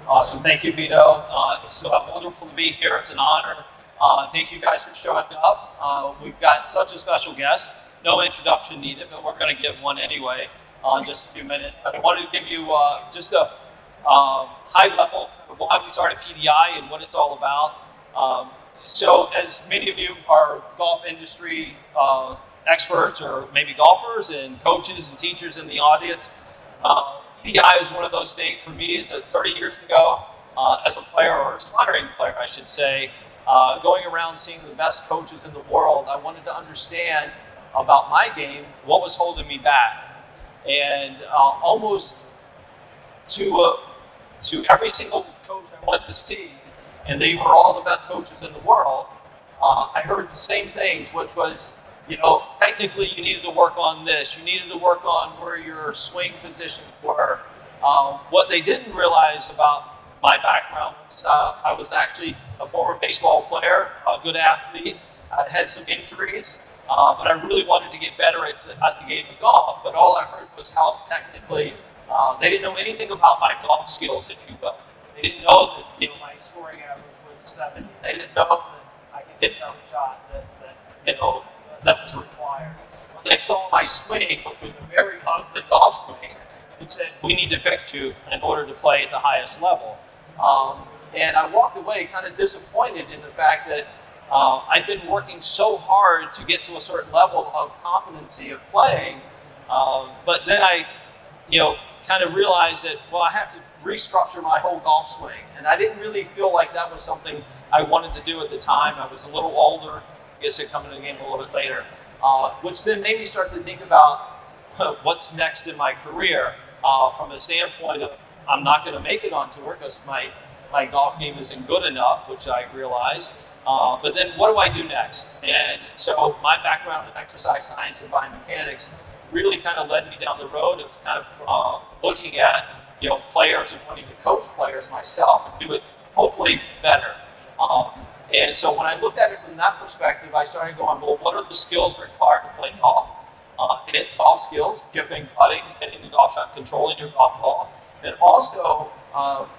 Awesome. Thank you, Vito. It's wonderful to be here. It's an honor. Thank you guys for showing up. We've got such a special guest. No introduction needed, but we're going to give one anyway in just a few minutes. But I wanted to give you just a high level of why we started PDI and what it's all about. So as many of you are golf industry experts or maybe golfers and coaches and teachers in the audience, PDI is one of those things for me is that 30 years ago, as a player or aspiring player, I should say, going around seeing the best coaches in the world, I wanted to understand about my game, what was holding me back. And almost to every single coach I went to see, and they were all the best coaches in the world, I heard the same things, which was, technically you needed to work on this. You needed to work on where your swing positions were. What they didn't realize about my background was I was actually a former baseball player, a good athlete. I had some injuries, but I really wanted to get better at the game of golf. But all I heard was how technically, they didn't know anything about my golf skills, if you will. They didn't know that my scoring average was 70. They didn't know that I could hit another shot that was required. When they saw my swing, which was a very ugly golf swing, and said, we need to fix you in order to play at the highest level. And I walked away kind of disappointed in the fact that I'd been working so hard to get to a certain level of competency of playing, but then I, kind of realized that, I have to restructure my whole golf swing. And I didn't really feel like that was something I wanted to do at the time. I was a little older. I guess it come into the game a little bit later, which then made me start to think about what's next in my career from a standpoint of I'm not going to make it on tour because my golf game isn't good enough, which I realized. But then what do I do next? And so my background in exercise science and biomechanics really kind of led me down the road of kind of looking at players and wanting to coach players myself and do it hopefully better. And so when I looked at it from that perspective, I started going, what are the skills required to play golf? And it's golf skills, chipping, putting, hitting the golf shot, controlling your golf ball. And also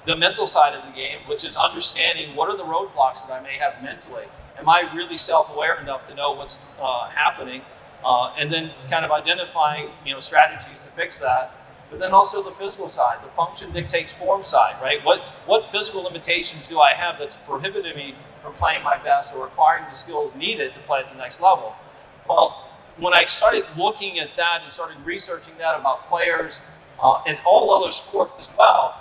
the mental side of the game, which is understanding what are the roadblocks that I may have mentally. Am I really self-aware enough to know what's happening? And then kind of identifying strategies to fix that. But then also the physical side, the function dictates form side, right? What physical limitations do I have that's prohibiting me from playing my best or acquiring the skills needed to play at the next level? Well, when I started looking at that and started researching that about players and all other sports as well,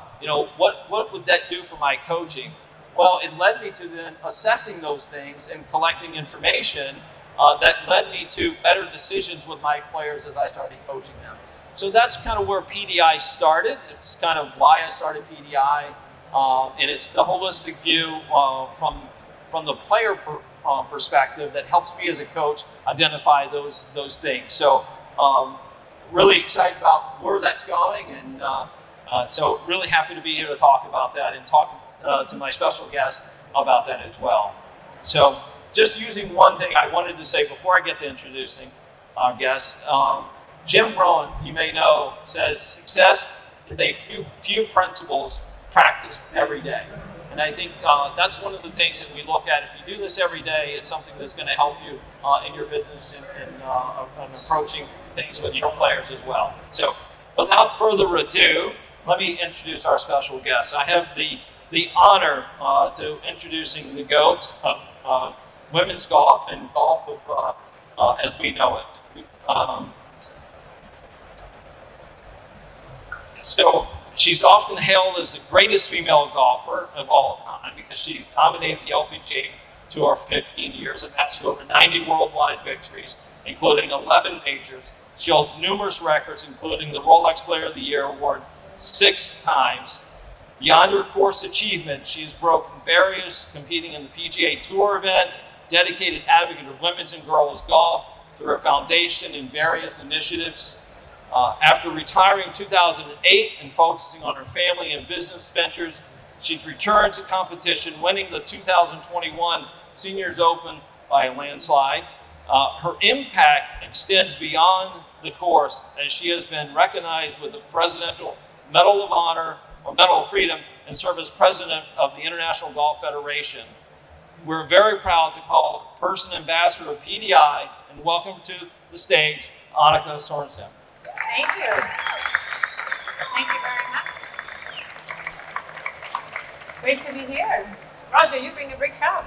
what would that do for my coaching? Well, it led me to then assessing those things and collecting information that led me to better decisions with my players as I started coaching them. So that's kind of where PDI started. It's kind of why I started PDI, and it's the holistic view from the player perspective that helps me as a coach identify those things. So really excited about where that's going, and so really happy to be here to talk about that and talk to my special guest about that as well. So just using one thing I wanted to say before I get to introducing our guest. Jim Rohn, you may know, said success is a few principles practiced every day. And I think that's one of the things that we look at. If you do this every day, it's something that's going to help you in your business and approaching things with your players as well. So without further ado, let me introduce our special guest. I have the honor to introducing the GOAT of women's golf and golf as we know it. So she's often hailed as the greatest female golfer of all time because she's dominated the LPGA Tour for 15 years and has over 90 worldwide victories, including 11 majors. She holds numerous records, including the Rolex Player of the Year award 6 times. Beyond her course achievement, she has broken barriers competing in the PGA Tour event, dedicated advocate of women's and girls golf through her foundation and various initiatives. After retiring in 2008 and focusing on her family and business ventures, she's returned to competition, winning the 2021 Seniors Open by a landslide. Her impact extends beyond the course as she has been recognized with the Presidential Medal of Honor or Medal of Freedom and serve as president of the International Golf Federation. We're very proud to call person ambassador of PGA and welcome to the stage Annika Sörenstam. Thank you. Thank you very much. Great to be here. Roger, you bring a big crowd.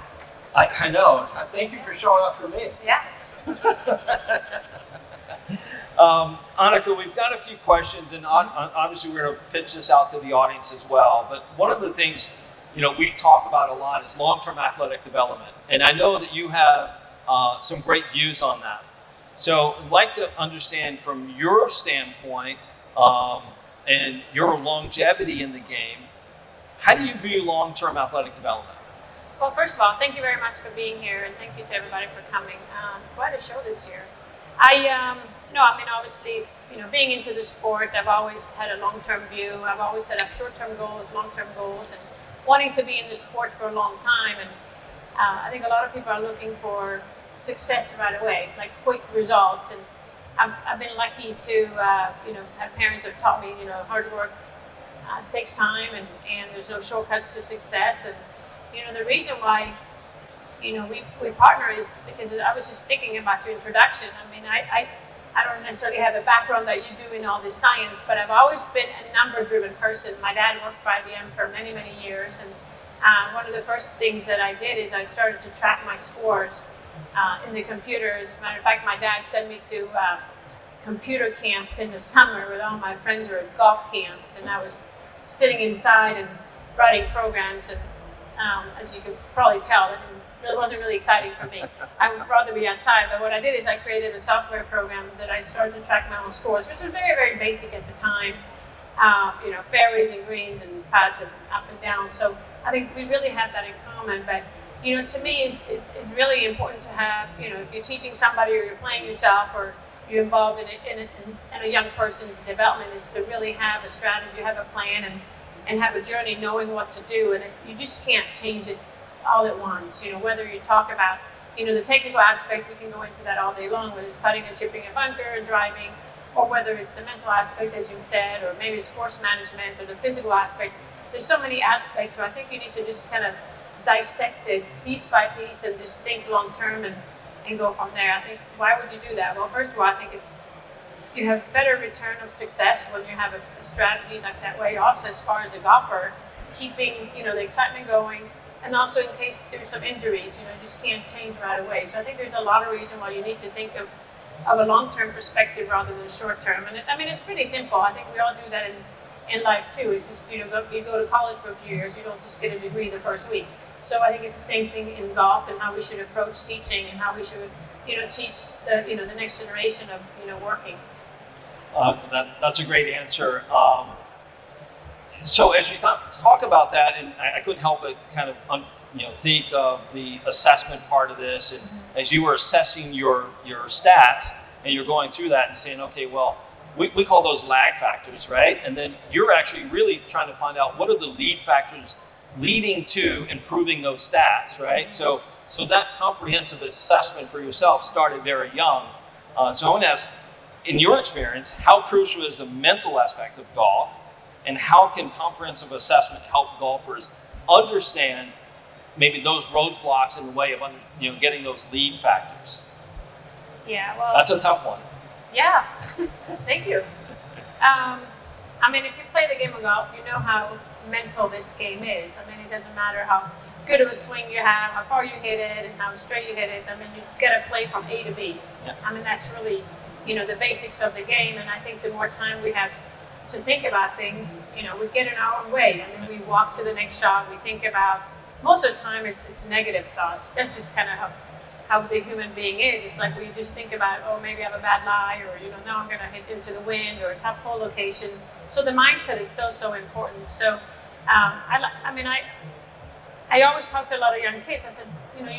I know. Thank you for showing up for me. Yeah. Annika, we've got a few questions, and obviously we're going to pitch this out to the audience as well. But one of the things, we talk about a lot is long-term athletic development, and I know that you have some great views on that. So I'd like to understand from your standpoint and your longevity in the game, how do you view long-term athletic development? Well, first of all, thank you very much for being here, and thank you to everybody for coming. Quite a show this year. Obviously, being into the sport, I've always had a long-term view. I've always set up short-term goals, long-term goals, and wanting to be in the sport for a long time. And I think a lot of people are looking for success right away, like quick results. And I've been lucky to, have parents that have taught me, hard work takes time, and there's no shortcuts to success. And the reason why, we partner is because I was just thinking about your introduction. I don't necessarily have the background that you do in all this science, but I've always been a number-driven person. My dad worked for IBM for many, many years, and one of the first things that I did is I started to track my scores in the computers. As a matter of fact, my dad sent me to computer camps in the summer with all my friends were at golf camps, and I was sitting inside and writing programs. And as you could probably tell, it wasn't really exciting for me. I would rather be outside. But what I did is I created a software program that I started to track my own scores, which was very, very basic at the time. Fairways and greens and putts and up and down. So I think we really have that in common. But to me, is really important to have. If you're teaching somebody or you're playing yourself or you're involved in a young person's development, is to really have a strategy, have a plan, and have a journey, knowing what to do. And you just can't change it all at once. Whether you talk about, the technical aspect, we can go into that all day long, whether it's putting and chipping a bunker and driving, or whether it's the mental aspect, as you said, or maybe it's course management or the physical aspect. There's so many aspects, so I think you need to just kind of dissect it piece by piece and just think long term and go from there. I think, why would you do that? Well, first of all, I think you have better return of success when you have a strategy like that way. Also, as far as a golfer, keeping the excitement going, and also in case there's some injuries, you just can't change right away. So I think there's a lot of reason why you need to think of a long-term perspective rather than short-term. And it's pretty simple. I think we all do that in life too. It's just you go to college for a few years. You don't just get a degree the first week. So I think it's the same thing in golf, and how we should approach teaching, and how we should teach the next generation of working. That's a great answer. So as you talk about that, and I couldn't help but kind of think of the assessment part of this, and as you were assessing your stats and you're going through that and saying, okay, well, we call those lag factors, right? And then you're actually really trying to find out what are the lead factors leading to improving those stats, right? So that comprehensive assessment for yourself started very young. So I want to ask, in your experience, how crucial is the mental aspect of golf, and how can comprehensive assessment help golfers understand maybe those roadblocks in the way of getting those lead factors? Yeah, well, that's a tough one. Yeah, thank you. If you play the game of golf, you know how mental this game is. It doesn't matter how good of a swing you have, how far you hit it, and how straight you hit it. You got to play from A to B. Yeah. That's really, the basics of the game. And I think the more time we have to think about things, we get in our own way. We walk to the next shot. We think about, most of the time it's negative thoughts. That's just kind of how the human being is. It's like we just think about, oh, maybe I have a bad lie, or now I'm going to hit into the wind, or a tough hole location. So the mindset is so important. So I always talk to a lot of young kids. I said,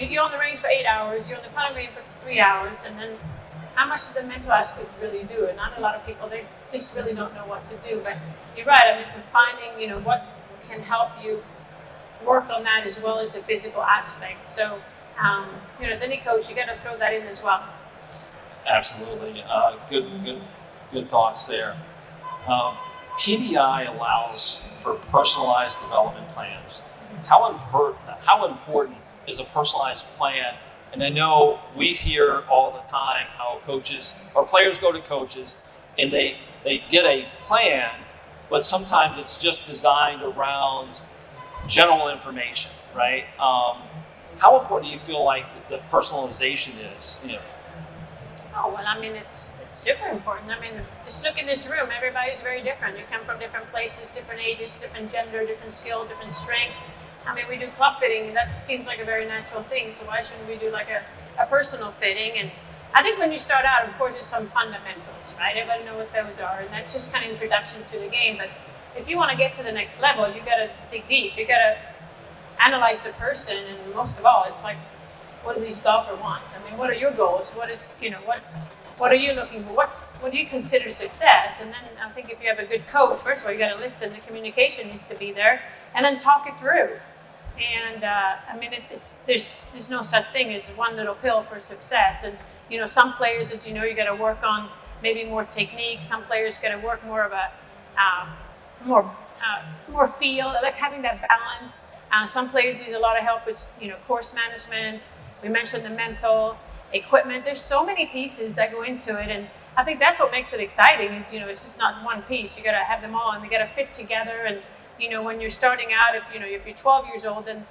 you're on the range for 8 hours, you're on the putting green for 3 hours, and then how much of the mental aspect really do? And not a lot of people, they just really don't know what to do. But you're right. It's finding, what can help you work on that as well as the physical aspect. So, as any coach, you got to throw that in as well. Absolutely. Good thoughts there. PDI allows for personalized development plans. How important is a personalized plan? And I know we hear all the time how coaches or players go to coaches and they get a plan, but sometimes it's just designed around general information, right? How important do you feel like the personalization is? Oh, well, I mean, it's super important. I mean, just look in this room. Everybody's very different. You come from different places, different ages, different gender, different skill, different strength. I mean, we do club fitting. That seems like a very natural thing. So why shouldn't we do like a personal fitting? And I think when you start out, of course, there's some fundamentals, right? Everybody know what those are. And that's just kind of introduction to the game. But if you want to get to the next level, you got to dig deep. You got to analyze the person. And most of all, it's like, what do these golfers want? I mean, what are your goals? What are you looking for? What do you consider success? And then I think if you have a good coach, first of all, you got to listen. The communication needs to be there, and then talk it through. And I mean, there's no such thing as one little pill for success. And some players, as you know, you got to work on maybe more technique. Some players got to work more of a more feel, like having that balance. Some players need a lot of help with course management. We mentioned the mental equipment. There's so many pieces that go into it, and I think that's what makes it exciting. Is it's just not one piece. You got to have them all, and they got to fit together. And when you're starting out, if you're 12 years old, then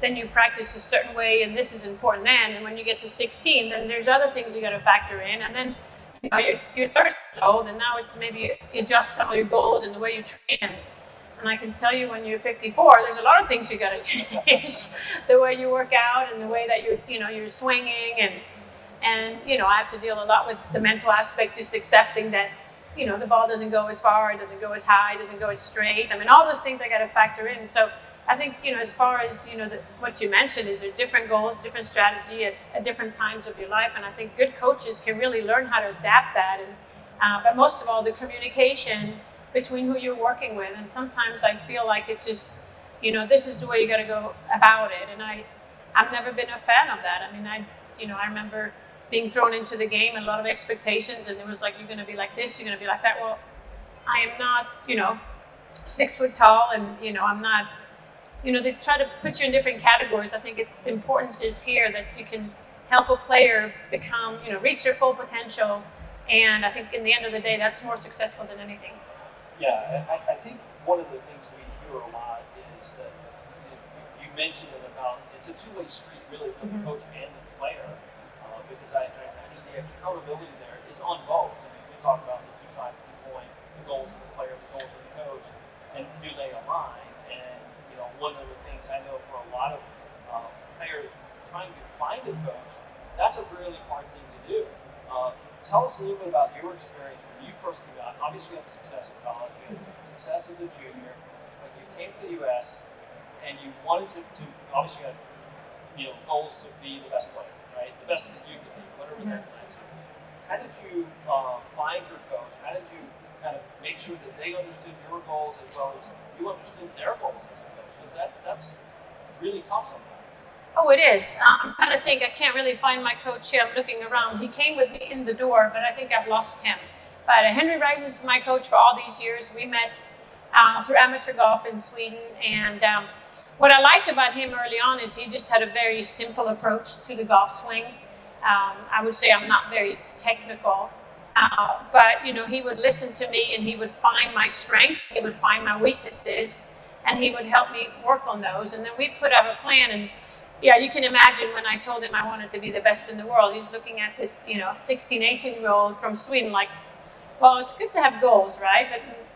then you practice a certain way, and this is important then. And when you get to 16, then there's other things you got to factor in, and then you're 30 years old, and now it's maybe adjust some of your goals and the way you train. And I can tell you, when you're 54, there's a lot of things you got to change. The way you work out and the way that you're swinging, and I have to deal a lot with the mental aspect, just accepting that the ball doesn't go as far, it doesn't go as high, it doesn't go as straight. I mean, all those things I got to factor in. So I think as far as what you mentioned is there different goals, different strategy at different times of your life, and I think good coaches can really learn how to adapt that. And but most of all, the communication between who you're working with. And sometimes I feel like it's just, this is the way you got to go about it. And I've never been a fan of that. I mean, I remember being thrown into the game and a lot of expectations, and it was like, you're going to be like this, you're going to be like that. Well, I am not, 6 foot tall, and, I'm not, they try to put you in different categories. I think the importance is here that you can help a player become, reach their full potential. And I think in the end of the day, that's more successful than anything. Yeah, I think one of the things we hear a lot is that you mentioned it about it's a two-way street really for the coach and the player, because I think the accountability there is on both. I mean, we talk about the two sides of the coin, the goals of the player, the goals of the coach, and do they align? And one of the things I know for a lot of players trying to find a coach, that's a really hard thing to do. Tell us a little bit about your experience when you first came out. Obviously, you had success in college, you had success as a junior, but you came to the U.S. and you wanted to obviously you had goals to be the best player, right? The best that you could be, whatever that meant. How did you find your coach? How did you kind of make sure that they understood your goals as well as you understood their goals as a coach? Because that's really tough sometimes. Oh, it is. I'm trying to think. I can't really find my coach here. I'm looking around. He came with me in the door, but I think I've lost him. But Henry Rice is my coach for all these years. We met through amateur golf in Sweden. And what I liked about him early on is he just had a very simple approach to the golf swing. I would say I'm not very technical. But, he would listen to me, and he would find my strength. He would find my weaknesses, and he would help me work on those. And then we'd put out a plan. And yeah, you can imagine when I told him I wanted to be the best in the world, he's looking at this, 16, 18-year-old from Sweden like, well, it's good to have goals, right?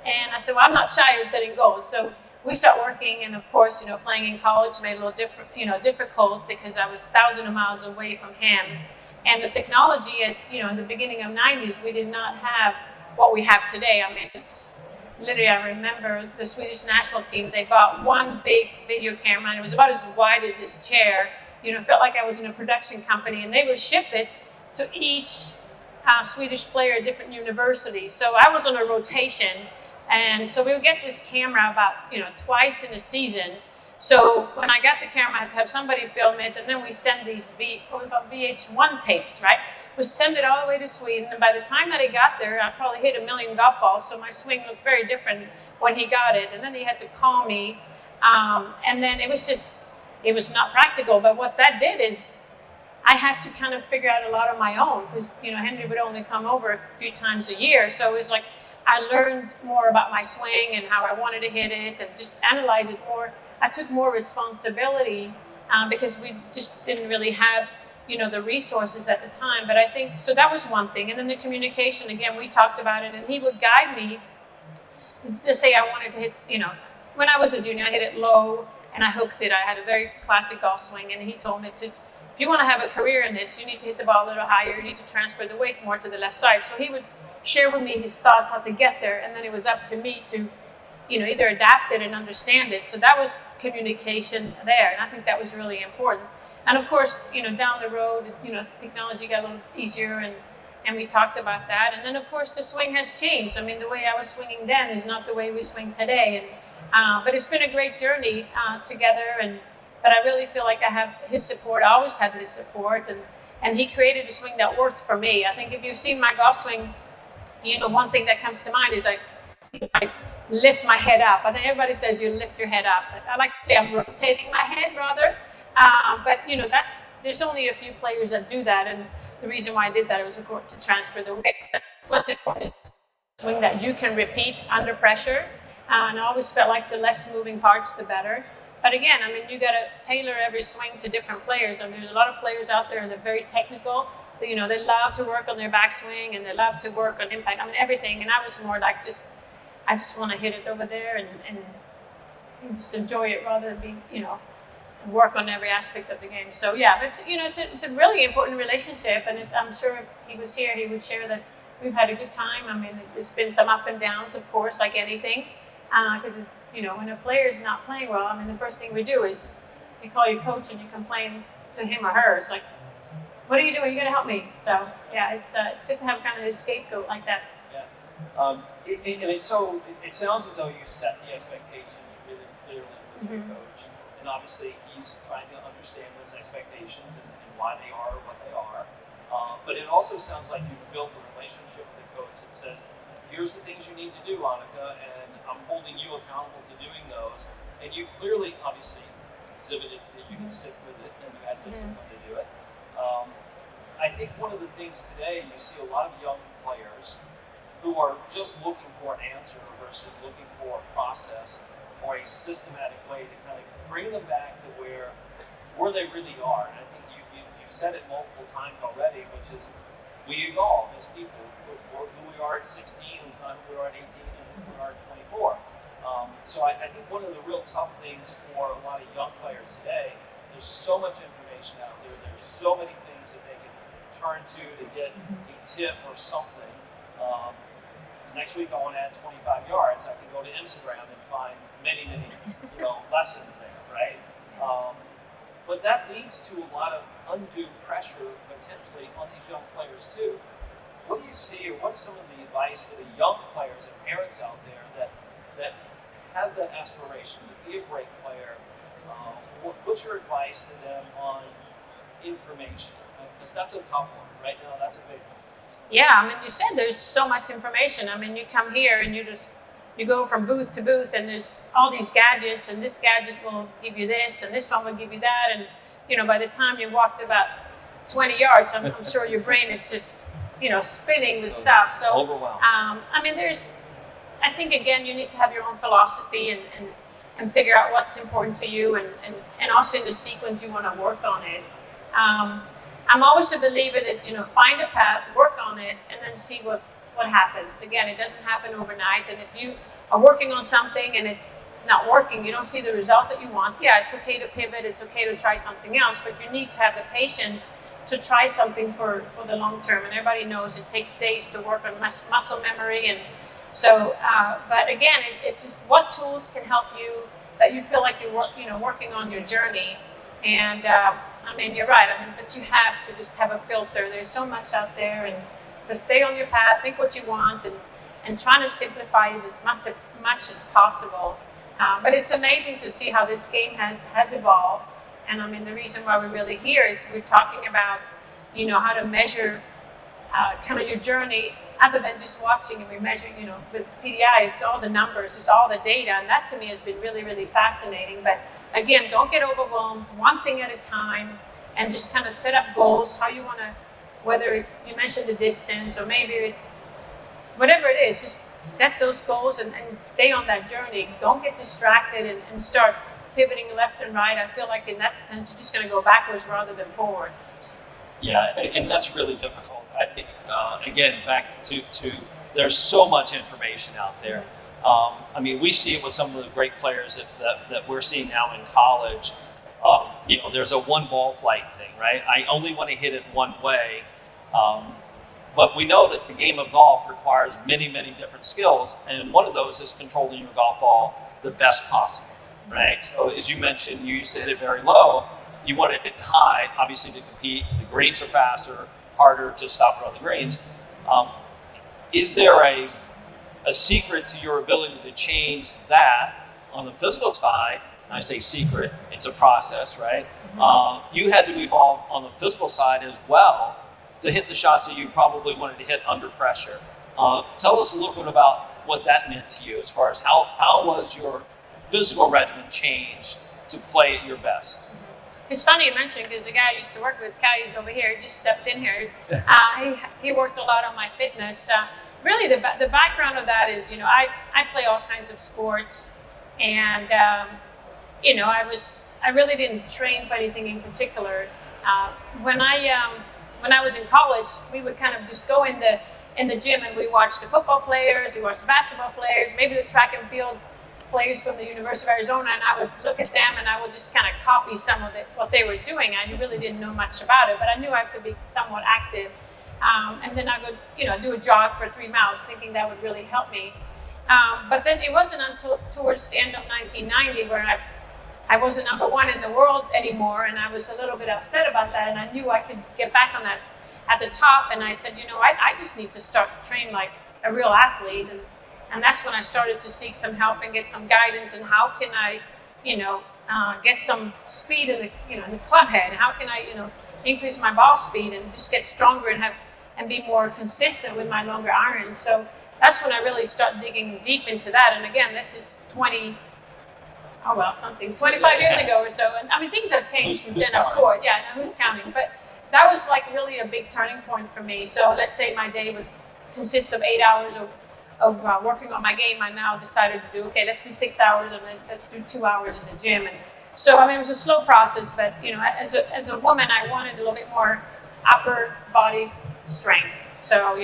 And I said, well, I'm not shy of setting goals. So we start working, and of course, playing in college made it a little difficult because I was thousands of miles away from him. And the technology at, in the beginning of 90s, we did not have what we have today. I mean, it's literally, I remember the Swedish national team, they bought one big video camera, and it was about as wide as this chair. Felt like I was in a production company, and they would ship it to each Swedish player at different universities. So I was on a rotation, and so we would get this camera about, twice in a season. So when I got the camera, I had to have somebody film it, and then we send these VH1 tapes, right? was send it all the way to Sweden. And by the time that he got there, I probably hit 1,000,000 golf balls. So my swing looked very different when he got it. And then he had to call me. And then it was not practical. But what that did is I had to kind of figure out a lot on my own, because, Henry would only come over a few times a year. So it was like I learned more about my swing and how I wanted to hit it and just analyze it more. I took more responsibility because we just didn't really have, the resources at the time. But I think, so that was one thing. And then the communication, again, we talked about it, and he would guide me. Let's say I wanted to hit, when I was a junior, I hit it low and I hooked it. I had a very classic golf swing, and he told me if you want to have a career in this, you need to hit the ball a little higher. You need to transfer the weight more to the left side. So he would share with me his thoughts how to get there, and then it was up to me to, either adapt it and understand it. So that was communication there, and I think that was really important. And of course, down the road, technology got a little easier, and we talked about that. And then of course the swing has changed. I mean, the way I was swinging then is not the way we swing today. And but it's been a great journey together. But I really feel like I have his support. I always had his support, and he created a swing that worked for me. I think if you've seen my golf swing, one thing that comes to mind is I lift my head up. I think everybody says you lift your head up, but I like to say I'm rotating my head rather. But there's only a few players that do that, and the reason why I did that was, of course, to transfer the weight. What's important is a swing that you can repeat under pressure, and I always felt like the less moving parts, the better. But again, I mean, you got to tailor every swing to different players. I mean, there's a lot of players out there that are very technical. They love to work on their backswing, and they love to work on impact. I mean, everything. And I was more like I just want to hit it over there and just enjoy it rather than be, work on every aspect of the game. So yeah, but it's a really important relationship, and I'm sure if he was here, he would share that we've had a good time. I mean, there's been some up and downs, of course, like anything. Because when a player is not playing well, I mean, the first thing we do is you call your coach and you complain to him or her. It's like, what are you doing? You got to help me. So yeah, it's good to have kind of a scapegoat like that. Yeah, it sounds as though you set the expectations really clearly with your coach, and obviously he's trying to understand those expectations and why they are what they are. But it also sounds like you've built a relationship with the coach that says, here's the things you need to do, Annika, and I'm holding you accountable to doing those. And you clearly, obviously, exhibited that you can stick with it and you had discipline to do it. I think one of the things today, you see a lot of young players who are just looking for an answer versus looking for a process or a systematic way to kind of bring them back to where they really are. And I think you've said it multiple times already, which is we evolve as people. Who we are at 16 is not who we are at 18 and who we are at 24. So I think one of the real tough things for a lot of young players today, there's so much information out there. There's so many things that they can turn to get a tip or something. Next week I want to add 25 yards. I can go to Instagram and find many lessons there, right? But that leads to a lot of undue pressure potentially on these young players too. What do you see, or what's some of the advice for the young players and parents out there that has that aspiration to be a great player? What's your advice to them on information? Because that's a tough one. Right now, that's a big one. Yeah, I mean, you said there's so much information. I mean, you come here and you go from booth to booth, and there's all these gadgets, and this gadget will give you this, and this one will give you that. And, by the time you walked about 20 yards, I'm sure your brain is just spinning with stuff. So overwhelmed. I mean, I think again, you need to have your own philosophy and figure out what's important to you, and also in the sequence you want to work on it. I'm always a believer in this, find a path, work on it, and then see what happens. Again, it doesn't happen overnight, and if you are working on something and it's not working, you don't see the results that you want, yeah, it's okay to pivot, it's okay to try something else, but you need to have the patience to try something for the long term. And everybody knows it takes days to work on muscle memory. And so, but again, it's just what tools can help you that you feel like you're working on your journey. And I mean, you're right. I mean, but you have to just have a filter. There's so much out there, but stay on your path, think what you want, and trying to simplify it as much as possible. But it's amazing to see how this game has evolved. And I mean, the reason why we're really here is we're talking about, how to measure kind of your journey, other than just watching and we measuring, with PGA, it's all the numbers, it's all the data. And that to me has been really, really fascinating. But again, don't get overwhelmed, one thing at a time, and just kind of set up goals, how you want to, whether it's, you mentioned the distance, or maybe it's whatever it is, just set those goals and stay on that journey. Don't get distracted and start pivoting left and right. I feel like in that sense, you're just going to go backwards rather than forwards. Yeah, and that's really difficult. I think, again, back to there's so much information out there. I mean, we see it with some of the great players that we're seeing now in college. There's a one ball flight thing, right? I only want to hit it one way. But we know that the game of golf requires many, many different skills. And one of those is controlling your golf ball the best possible, right? So as you mentioned, you used to hit it very low. You want to hit it high, obviously, to compete. The greens are faster, harder to stop it on the greens. Is there a secret to your ability to change that on the physical side? And I say secret, it's a process, right? You had to evolve on the physical side as well to hit the shots that you probably wanted to hit under pressure. Tell us a little bit about what that meant to you as far as how was your physical regimen changed to play at your best? It's funny you mentioned, because the guy I used to work with, Caddy's over here, just stepped in here. He worked a lot on my fitness. Really, the background of that is, I play all kinds of sports, and I really didn't train for anything in particular. When I was in college, we would kind of just go in the gym and we watched the football players, we watched the basketball players, maybe the track and field players from the University of Arizona, and I would look at them and I would just kind of copy some of what they were doing. I really didn't know much about it, but I knew I had to be somewhat active. And then I would, do a jog for 3 miles, thinking that would really help me. But then it wasn't until towards the end of 1990 where I wasn't number one in the world anymore, and I was a little bit upset about that, and I knew I could get back on that at the top, and I said, I just need to start training like a real athlete, and that's when I started to seek some help and get some guidance, and how can I, get some speed in the club head, how can I, increase my ball speed and just get stronger and be more consistent with my longer irons. So that's when I really started digging deep into that, and again, this is 25 years ago or so. And I mean, things have changed since then, of course. Yeah, now who's counting? But that was like really a big turning point for me. So let's say my day would consist of 8 hours of working on my game. I now decided to do, okay, let's do 6 hours and then let's do 2 hours in the gym. And so, I mean, it was a slow process, but, as a woman, I wanted a little bit more upper body strength. So,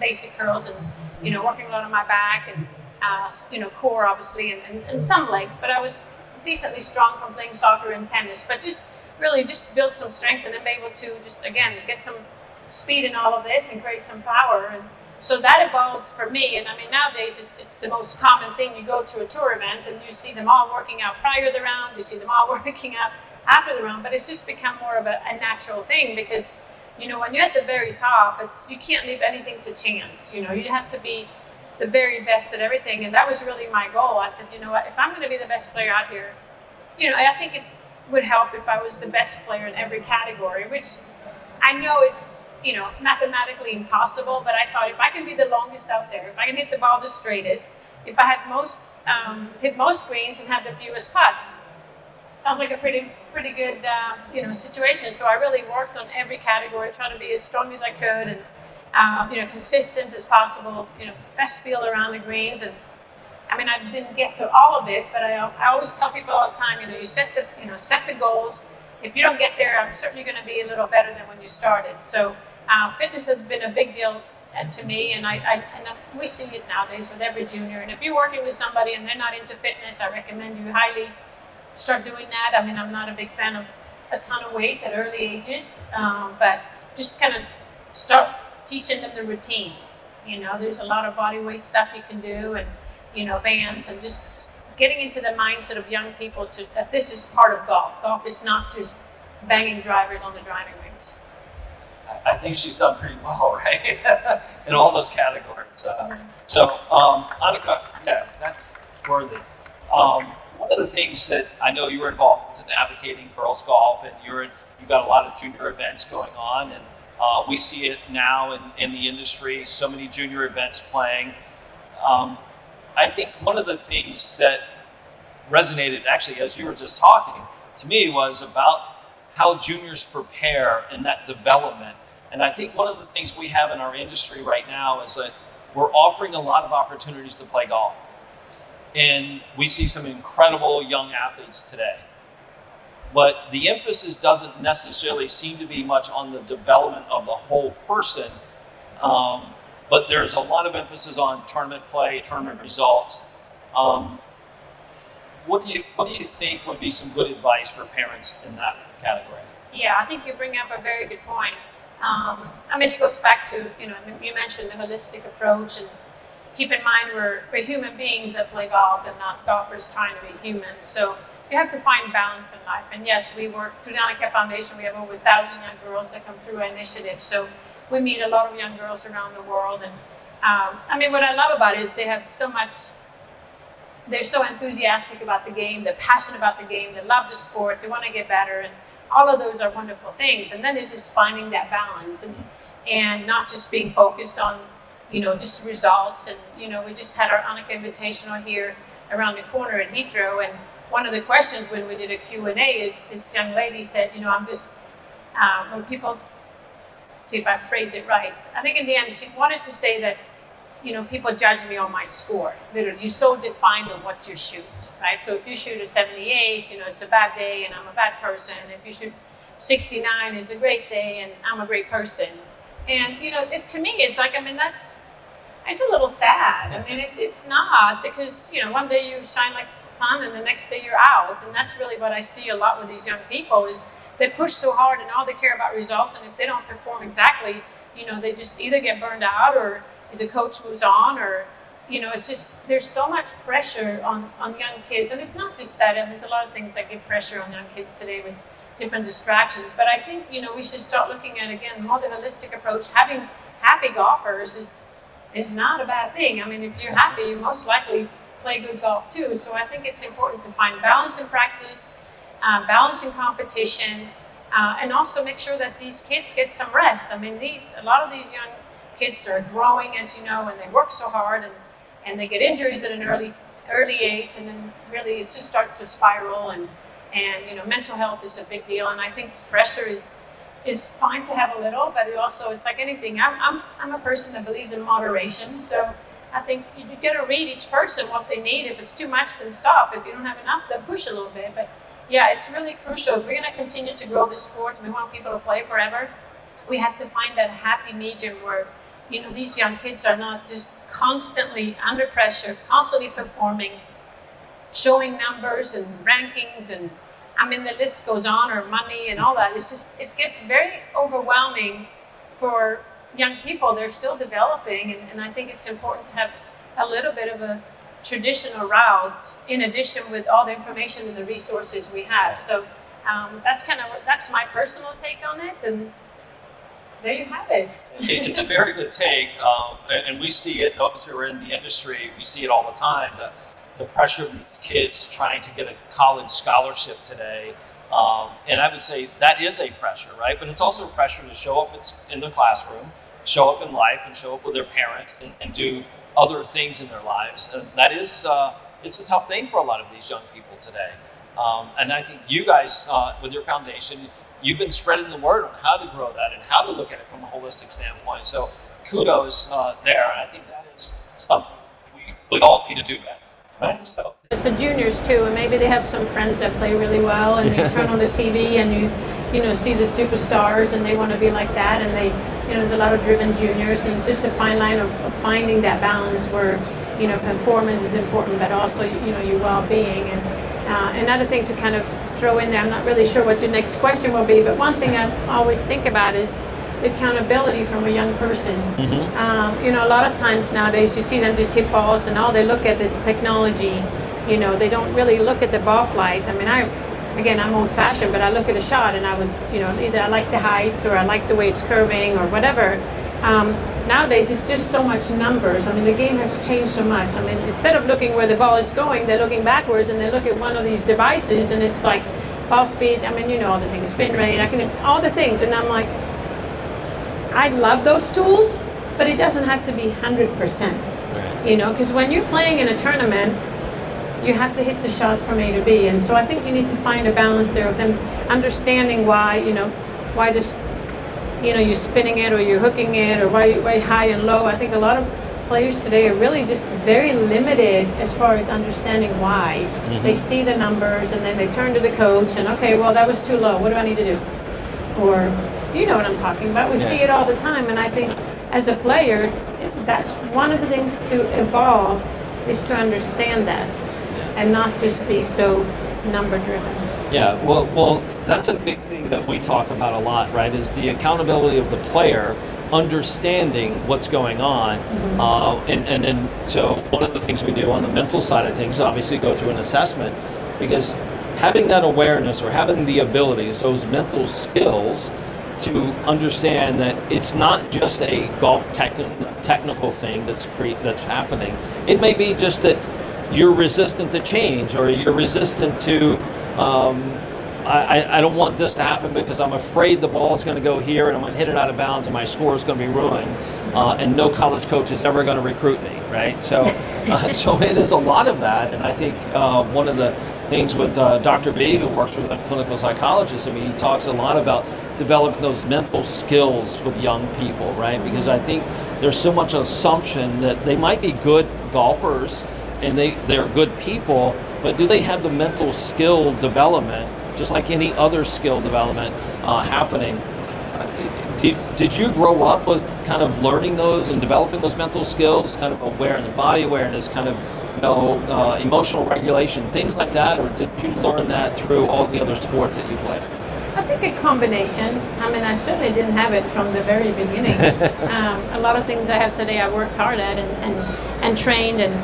basic curls and, working a lot on my back and, core obviously, and some legs, but I was decently strong from playing soccer and tennis, but just build some strength and then be able to just, again, get some speed in all of this and create some power. And so that evolved for me. And I mean, nowadays it's the most common thing. You go to a tour event and you see them all working out prior to the round, you see them all working out after the round, but it's just become more of a natural thing because, when you're at the very top, you can't leave anything to chance. You have to be the very best at everything, and that was really my goal. I said, if I'm going to be the best player out here, I think it would help if I was the best player in every category, which I know is, mathematically impossible, but I thought if I can be the longest out there, if I can hit the ball the straightest, if I had hit most greens and have the fewest putts, sounds like a pretty good, situation. So I really worked on every category, trying to be as strong as I could and, consistent as possible, best feel around the greens. And I mean, I didn't get to all of it, but I always tell people all the time, you set the goals. If you don't get there, I'm certainly going to be a little better than when you started. So fitness has been a big deal to me, and we see it nowadays with every junior. And if you're working with somebody and they're not into fitness, I recommend you highly start doing that. I mean, I'm not a big fan of a ton of weight at early ages, but just kind of start teaching them the routines. There's a lot of body weight stuff you can do, and bands, and just getting into the mindset of young people that this is part of golf. Golf is not just banging drivers on the driving range. I think she's done pretty well, right? In all those categories. So, Annika, yeah, that's worthy. One of the things that I know you were involved in advocating girls golf, and you've got a lot of junior events going on, and We see it now in the industry, so many junior events playing. I think one of the things that resonated, actually, as you were just talking, to me was about how juniors prepare in that development. And I think one of the things we have in our industry right now is that we're offering a lot of opportunities to play golf. And we see some incredible young athletes today. But the emphasis doesn't necessarily seem to be much on the development of the whole person. But there's a lot of emphasis on tournament play, tournament results. What do you think would be some good advice for parents in that category? Yeah, I think you bring up a very good point. I mean, it goes back to, you mentioned the holistic approach, and keep in mind we're human beings that play golf and not golfers trying to be humans. So you have to find balance in life. And yes, we work through the Annika Foundation. We have over 1,000 young girls that come through our initiative. So we meet a lot of young girls around the world. And I mean, what I love about it is they have so much. They're so enthusiastic about the game. They're passionate about the game. They love the sport. They want to get better. And all of those are wonderful things. And then it's just finding that balance and not just being focused on, just results. And, we just had our Annika Invitational here around the corner at Heathrow. And one of the questions when we did a Q&A is this young lady said, I'm just, when people, see if I phrase it right. I think in the end, she wanted to say that, people judge me on my score. Literally, you're so defined on what you shoot, right? So if you shoot a 78, it's a bad day and I'm a bad person. If you shoot 69, it's a great day and I'm a great person. And, to me, it's like, it's a little sad. I mean, it's not, because, one day you shine like the sun and the next day you're out. And that's really what I see a lot with these young people is they push so hard and all they care about results. And if they don't perform exactly, they just either get burned out or the coach moves on, or it's just there's so much pressure on young kids. And it's not just that. There's a lot of things that give pressure on young kids today with different distractions. But I think we should start looking at, again, more the holistic approach. Having happy golfers is not a bad thing. I mean, if you're happy, you most likely play good golf too. So I think it's important to find balance in practice, balance in competition, and also make sure that these kids get some rest. I mean, a lot of these young kids are growing, as you know, and they work so hard, and they get injuries at an early age, and then really it just starts to spiral, and mental health is a big deal. And I think pressure is fine to have a little, but it's like anything. I'm a person that believes in moderation, so I think you got to read each person what they need. If it's too much, then stop. If you don't have enough, then push a little bit. But yeah, it's really crucial. If we're going to continue to grow the sport and we want people to play forever, we have to find that happy medium where these young kids are not just constantly under pressure, constantly performing, showing numbers and rankings, and the list goes on, or money and all that. It gets very overwhelming for young people. They're still developing, and I think it's important to have a little bit of a traditional route in addition with all the information and the resources we have. So that's my personal take on it, and there you have it. It's a very good take, and we see it, those who are in the industry, we see it all the time, the pressure of kids trying to get a college scholarship today. And I would say that is a pressure, right? But it's also a pressure to show up in the classroom, show up in life, and show up with their parents, and do other things in their lives. And that is, it's a tough thing for a lot of these young people today. And I think you guys, with your foundation, you've been spreading the word on how to grow that and how to look at it from a holistic standpoint. So kudos there. And I think that is something we all need to do better. Right? So juniors too, and maybe they have some friends that play really well, and you turn on the TV and you see the superstars, and they want to be like that, and they, there's a lot of driven juniors, and it's just a fine line of finding that balance where, performance is important, but also, your well-being. And another thing to kind of throw in there, I'm not really sure what your next question will be, but one thing I always think about is the accountability from a young person. Mm-hmm. A lot of times nowadays you see them just hit balls and all they look at is technology. They don't really look at the ball flight. I mean, I'm old-fashioned, but I look at a shot and I would, either I like the height or I like the way it's curving or whatever. Nowadays it's just so much numbers. I mean, the game has changed so much. I mean, instead of looking where the ball is going, they're looking backwards and they look at one of these devices and it's like ball speed. I mean, all the things, spin rate, all the things. And I'm like, I love those tools, but it doesn't have to be 100%. Right. You know, because when you're playing in a tournament, you have to hit the shot from A to B, and so I think you need to find a balance there of them understanding why, you know, why this, you know, you're spinning it or you're hooking it, or why high and low. I think a lot of players today are really just very limited as far as understanding why. Mm-hmm. They see the numbers and then they turn to the coach and, okay, well, that was too low. What do I need to do? Or, you know what I'm talking about. We see it all the time, and I think as a player, that's one of the things to evolve, is to understand that and not just be so number driven. Yeah, well, that's a big thing that we talk about a lot, right? Is the accountability of the player, understanding what's going on, and then so one of the things we do on the mental side of things, obviously, go through an assessment, because having that awareness or having the abilities, those mental skills, to understand that it's not just a golf technical thing that's happening. It may be just that you're resistant to change, or you're resistant to I don't want this to happen because I'm afraid the ball is going to go here and I'm going to hit it out of bounds and my score is going to be ruined, and no college coach is ever going to recruit me, right? So so it is a lot of that, and I think one of the things with Dr. B, who works with a clinical psychologist, I mean, he talks a lot about developing those mental skills with young people, right? Because I think there's so much assumption that they might be good golfers and they're good people, but do they have the mental skill development, just like any other skill development happening? Did you grow up with kind of learning those and developing those mental skills, kind of awareness, body awareness, kind of, you know, emotional regulation, things like that, or did you learn that through all the other sports that you played? I think a combination. I mean, I certainly didn't have it from the very beginning. A lot of things I have today, I worked hard at and trained, and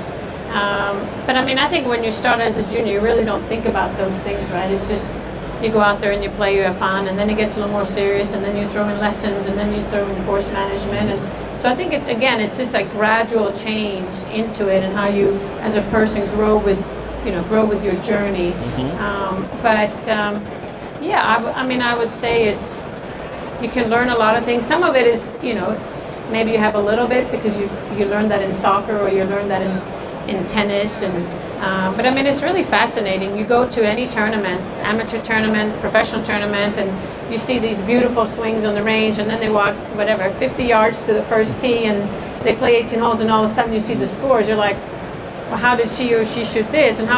but I mean, I think when you start as a junior, you really don't think about those things, right? It's just you go out there and you play, you have fun, and then it gets a little more serious, and then you throw in lessons, and then you throw in course management, and so I think it's just a gradual change into it, and how you as a person grow with your journey. Yeah, I mean, I would say you can learn a lot of things. Some of it is, you know, maybe you have a little bit because you learn that in soccer, or you learn that in tennis, and but I mean, it's really fascinating. You go to any tournament, amateur tournament, professional tournament, and you see these beautiful swings on the range, and then they walk 50 yards to the first tee, and they play 18 holes, and all of a sudden you see the scores. You're like, well, how did she or she shoot this, and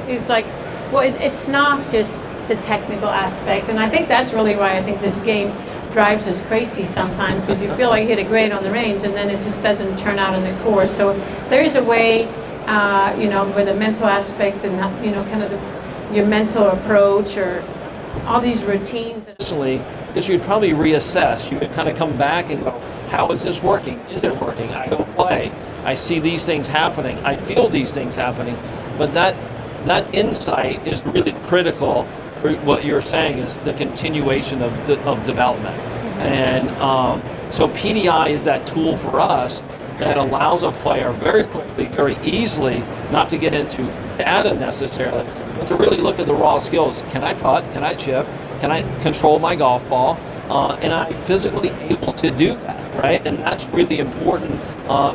it's like, well, it's not just the technical aspect, and I think that's really why I think this game drives us crazy sometimes, because you feel like you hit a grade on the range and then it just doesn't turn out in the course. So there is a way, you know, with the mental aspect and, you know, kind of your mental approach, or all these routines. Personally, because you'd probably reassess, you would kind of come back and go, how is this working? Is it working? I go play. I see these things happening. I feel these things happening. But that insight is really critical. What you're saying is the continuation of development. And so PDI is that tool for us that allows a player very quickly, very easily, not to get into data necessarily, but to really look at the raw skills. Can I putt? Can I chip? Can I control my golf ball? And I'm physically able to do that, right? And that's really important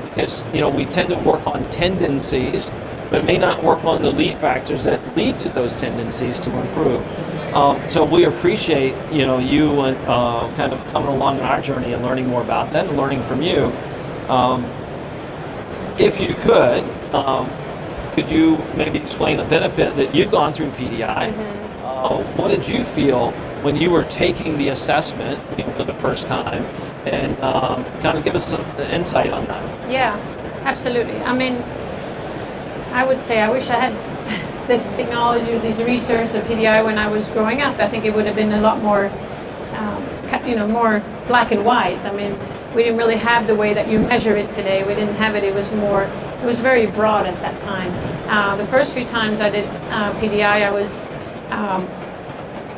because, you know, we tend to work on tendencies, but may not work on the lead factors that lead to those tendencies to improve. So we appreciate, you know, you and kind of coming along on our journey and learning more about that and learning from you. If you could you maybe explain the benefit that you've gone through PDI? What did you feel when you were taking the assessment, you know, for the first time, and kind of give us some insight on that? Yeah, absolutely. I mean, I would say I wish I had this technology, this research of PDI when I was growing up. I think it would have been a lot more, you know, more black and white. I mean, we didn't really have the way that you measure it today. We didn't have it. It was very broad at that time. The first few times I did PDI,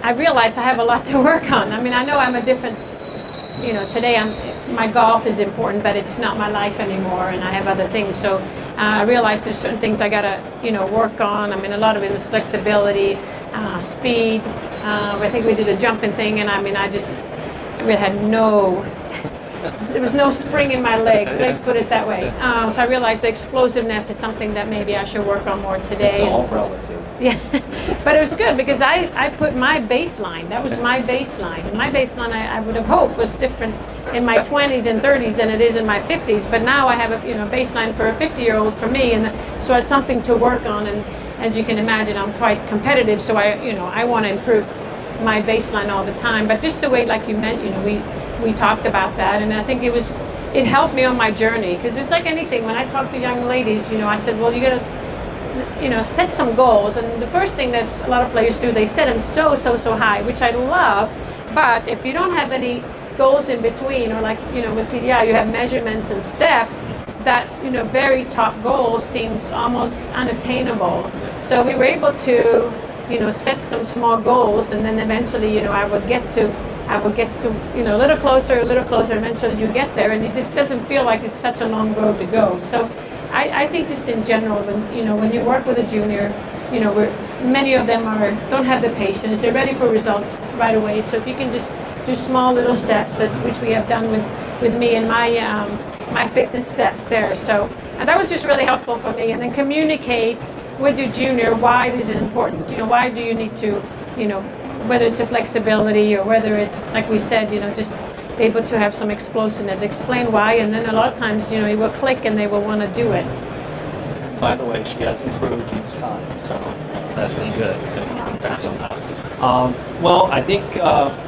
I realized I have a lot to work on. I mean, I know I'm a different, you know, today my golf is important, but it's not my life anymore, and I have other things. So I realized there's certain things I gotta, you know, work on. I mean, a lot of it was flexibility, speed. I think we did a jumping thing, and I mean, I really had no there was no spring in my legs, let's put it that way. So I realized the explosiveness is something that maybe I should work on more today. It's all relative. Yeah, but it was good because I put my baseline. That was my baseline. And my baseline, I would have hoped, was different in my 20s and 30s than it is in my 50s. But now I have a baseline for a 50-year-old for me, and so it's something to work on. And as you can imagine, I'm quite competitive, so I want to improve my baseline all the time. But just the way, like you meant, we talked about that, and I think it helped me on my journey, because it's like anything. When I talk to young ladies, I said, well, you got to set some goals, and the first thing that a lot of players do, they set them so high, which I love. But if you don't have any goals in between, or like with PGA you have measurements and steps, that very top goal seems almost unattainable. So we were able to set some small goals, and then eventually I would get to a little closer, eventually you get there, and it just doesn't feel like it's such a long road to go. So I think just in general, when you work with a junior, many of them don't have the patience. They're ready for results right away. So if you can just do small little steps, which we have done with me and my fitness steps there. So that was just really helpful for me. And then communicate with your junior why this is important. Why do you need to, whether it's the flexibility or whether it's, like we said, just be able to have some explosiveness, explain why, and then a lot of times, it will click and they will want to do it. By the way, she has improved each time, so that's been good. So congrats on that. Well, I think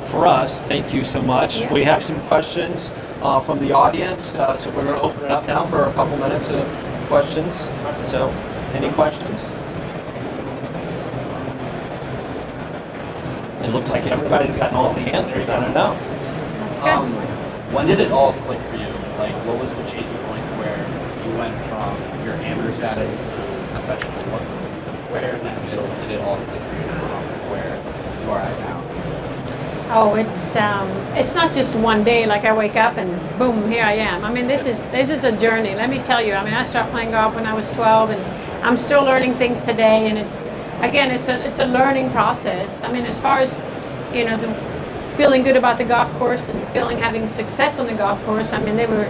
for us, thank you so much. Yeah. We have some questions from the audience, so we're going to open it up now for a couple minutes of questions. So, any questions? It looks like everybody's gotten all the answers. I don't know. That's good. When did it all click for you? Like, what was the changing point where you went from your amateur status to professional? Where in that middle did it all click for you to where you are at now? Oh, it's not just one day. Like I wake up and boom, here I am. I mean, this is a journey. Let me tell you. I mean, I started playing golf when I was 12, and I'm still learning things today. And it's a learning process. I mean, as far as the feeling good about the golf course and having success on the golf course. I mean, they were,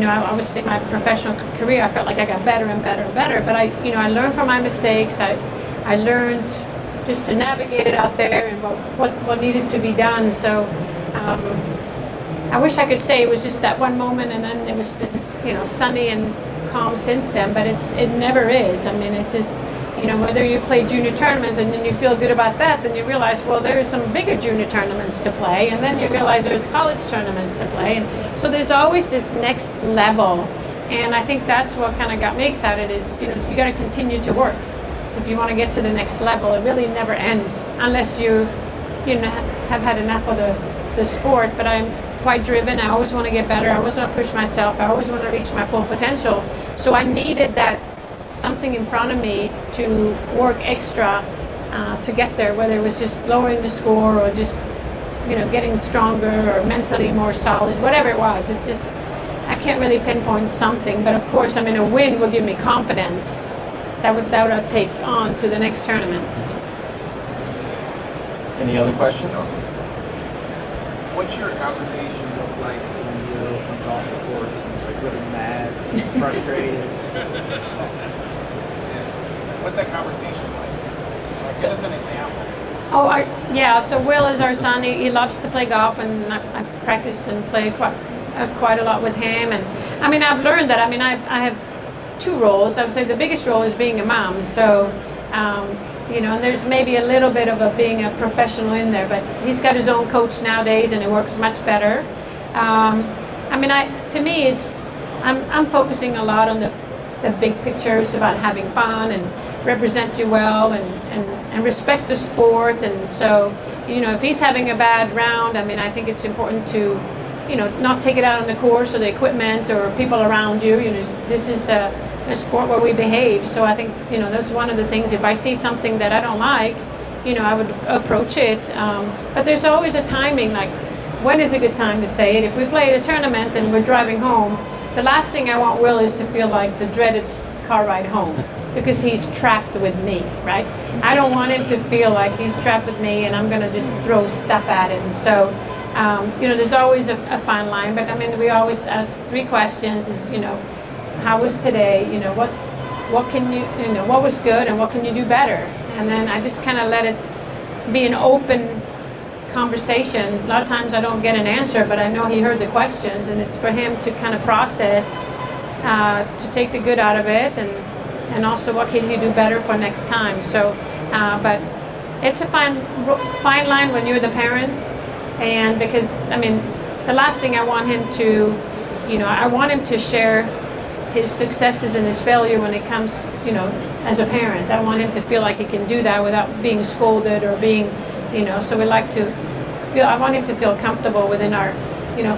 obviously my professional career, I felt like I got better and better and better. But I learned from my mistakes. I learned just to navigate it out there and what needed to be done. So I wish I could say it was just that one moment, and then it was been sunny and calm since then. But it never is. I mean, it's just. Whether you play junior tournaments and then you feel good about that, then you realize, well, there are some bigger junior tournaments to play, and then you realize there's college tournaments to play. And so there's always this next level, and I think that's what kind of got me excited is, you got to continue to work. If you want to get to the next level, it really never ends unless you have had enough of the sport. But I'm quite driven. I always want to get better. I always want to push myself. I always want to reach my full potential. So I needed that something in front of me to work extra to get there, whether it was just lowering the score or just getting stronger or mentally more solid, whatever it was. It's just I can't really pinpoint something, but of course, I mean, a win will give me confidence that would take on to the next tournament. Any other questions? What's your conversation look like when Will comes off the course and he's like really mad, he's frustrated? What's that conversation like? Give us an example. So Will is our son. He loves to play golf, and I practice and play quite a lot with him. And I mean, I've learned that. I mean, I have two roles. I would say the biggest role is being a mom. So, and there's maybe a little bit of being a professional in there, but he's got his own coach nowadays, and it works much better. To me, I'm focusing a lot on the big picture. It's about having fun and represent you well and respect the sport. And so, if he's having a bad round, I mean, I think it's important to, not take it out on the course or the equipment or people around you. This is a sport where we behave. So I think, that's one of the things. If I see something that I don't like, I would approach it. But there's always a timing, like when is a good time to say it? If we play at a tournament and we're driving home, the last thing I want Will is to feel like the dreaded car ride home because he's trapped with me, right? I don't want him to feel like he's trapped with me and I'm going to just throw stuff at him. So there's always a fine line, but I mean, we always ask 3 questions: is how was today? What can what was good and what can you do better? And then I just kind of let it be an open conversation. A lot of times I don't get an answer, but I know he heard the questions, and it's for him to kind of process, to take the good out of it, and also what can he do better for next time. So, but it's a fine line when you're the parent, and because I mean, the last thing I want him to, I want him to share his successes and his failure when it comes, as a parent. I want him to feel like he can do that without being scolded or being, so we like to feel, I want him to feel comfortable within our,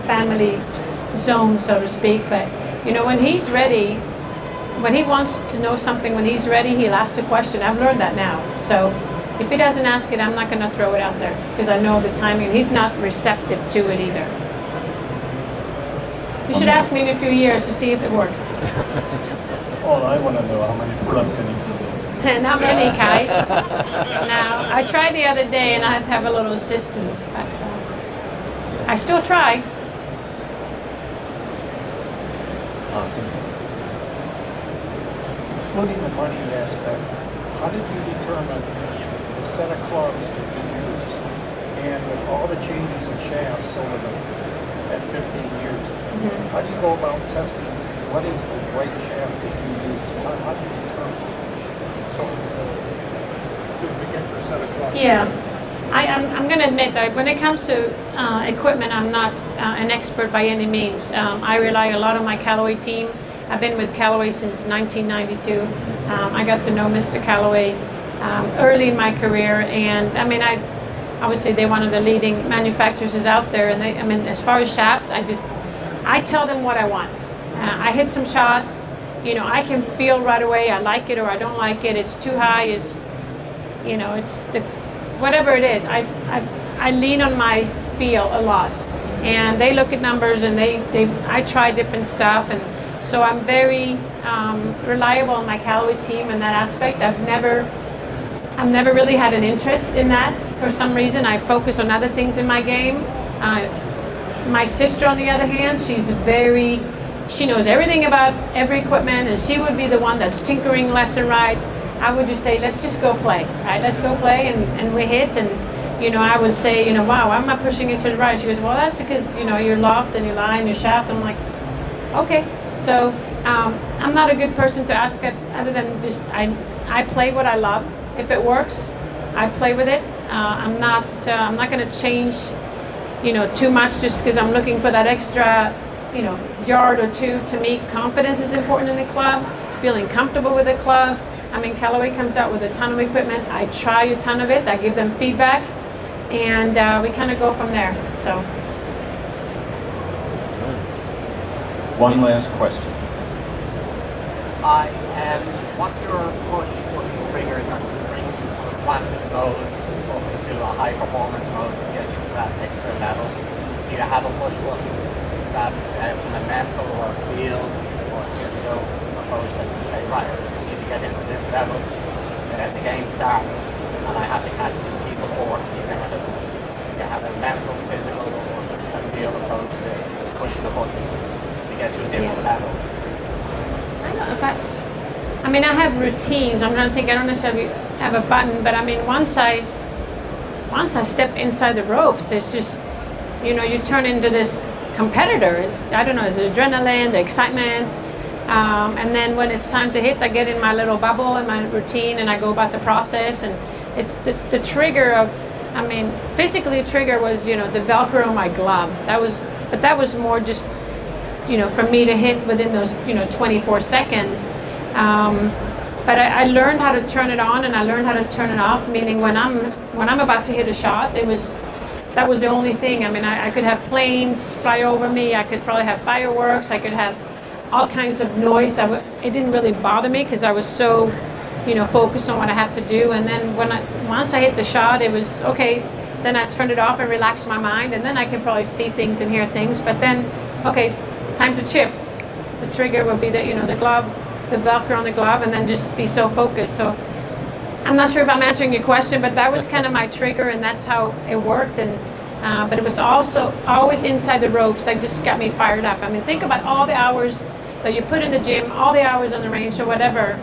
family zone, so to speak. But, when he's ready, when he wants to know something, when he's ready, he'll ask the question. I've learned that now. So if he doesn't ask it, I'm not going to throw it out there because I know the timing. He's not receptive to it either. You should ask me in a few years to see if it worked. Well, I want to know how many pull-ups can you do. Not many, Kai. Now, I tried the other day and I had to have a little assistance, but I still try. Awesome. Excluding the money aspect, how did you determine the set of clubs that you use? And with all the changes in shafts over the 10, 15 years, how do you go about testing what is the right shaft that you use? How do you determine? So, to get your set of clubs. Yeah. I'm going to admit that when it comes to equipment, I'm not an expert by any means. I rely a lot on my Callaway team. I've been with Callaway since 1992. I got to know Mr. Callaway early in my career, and I mean, obviously they're one of the leading manufacturers out there. And as far as shaft, I tell them what I want. I hit some shots, I can feel right away I like it or I don't like it. It's too high. It's whatever it is. I lean on my feel a lot, and they look at numbers and I try different stuff, and so I'm very reliable on my Callaway team in that aspect. I've never really had an interest in that for some reason. I focus on other things in my game. My sister, on the other hand, she knows everything about every equipment, and she would be the one that's tinkering left and right. I would just say, let's just go play, right? Let's go play, and we hit, and I would say, wow, why am I pushing it to the right? She goes, well, that's because your loft and your line, your shaft. I'm like, okay. So I'm not a good person to ask it, other than just I play what I love. If it works, I play with it. I'm not going to change, too much just because I'm looking for that extra, yard or two. To me, confidence is important in the club. Feeling comfortable with the club. Callaway comes out with a ton of equipment. I try a ton of it. I give them feedback, and we kind of go from there. So. One last question. What's your push button trigger that brings you from a practice mode up into a high performance mode to get you to that extra level? Do you have a push button that from a mental or feel or physical approach that you say, right, I need to get into this level, the game starts, and I have to catch these people, or you have a mental, physical, or a feel approach to pushing the button to get to a different level? I don't know if I have routines. I'm trying to think. I don't necessarily have a button, but once I step inside the ropes, it's just, you turn into this competitor. It's the adrenaline, the excitement, and then when it's time to hit, I get in my little bubble and my routine, and I go about the process. And it's the trigger of, physically, the trigger was, the Velcro on my glove. That was more just, for me to hit within those, 24 seconds. But I learned how to turn it on, and I learned how to turn it off. Meaning when I'm about to hit a shot, that was the only thing. I could have planes fly over me. I could probably have fireworks. I could have all kinds of noise. It didn't really bother me because I was so, focused on what I have to do. And then once I hit the shot, it was okay. Then I turned it off and relaxed my mind, and then I can probably see things and hear things. But then, okay, time to chip. The trigger would be the glove, the Velcro on the glove, and then just be so focused. So I'm not sure if I'm answering your question, but that was kind of my trigger, and that's how it worked. And But it was also always inside the ropes that just got me fired up. I mean, think about all the hours that you put in the gym, all the hours on the range or whatever,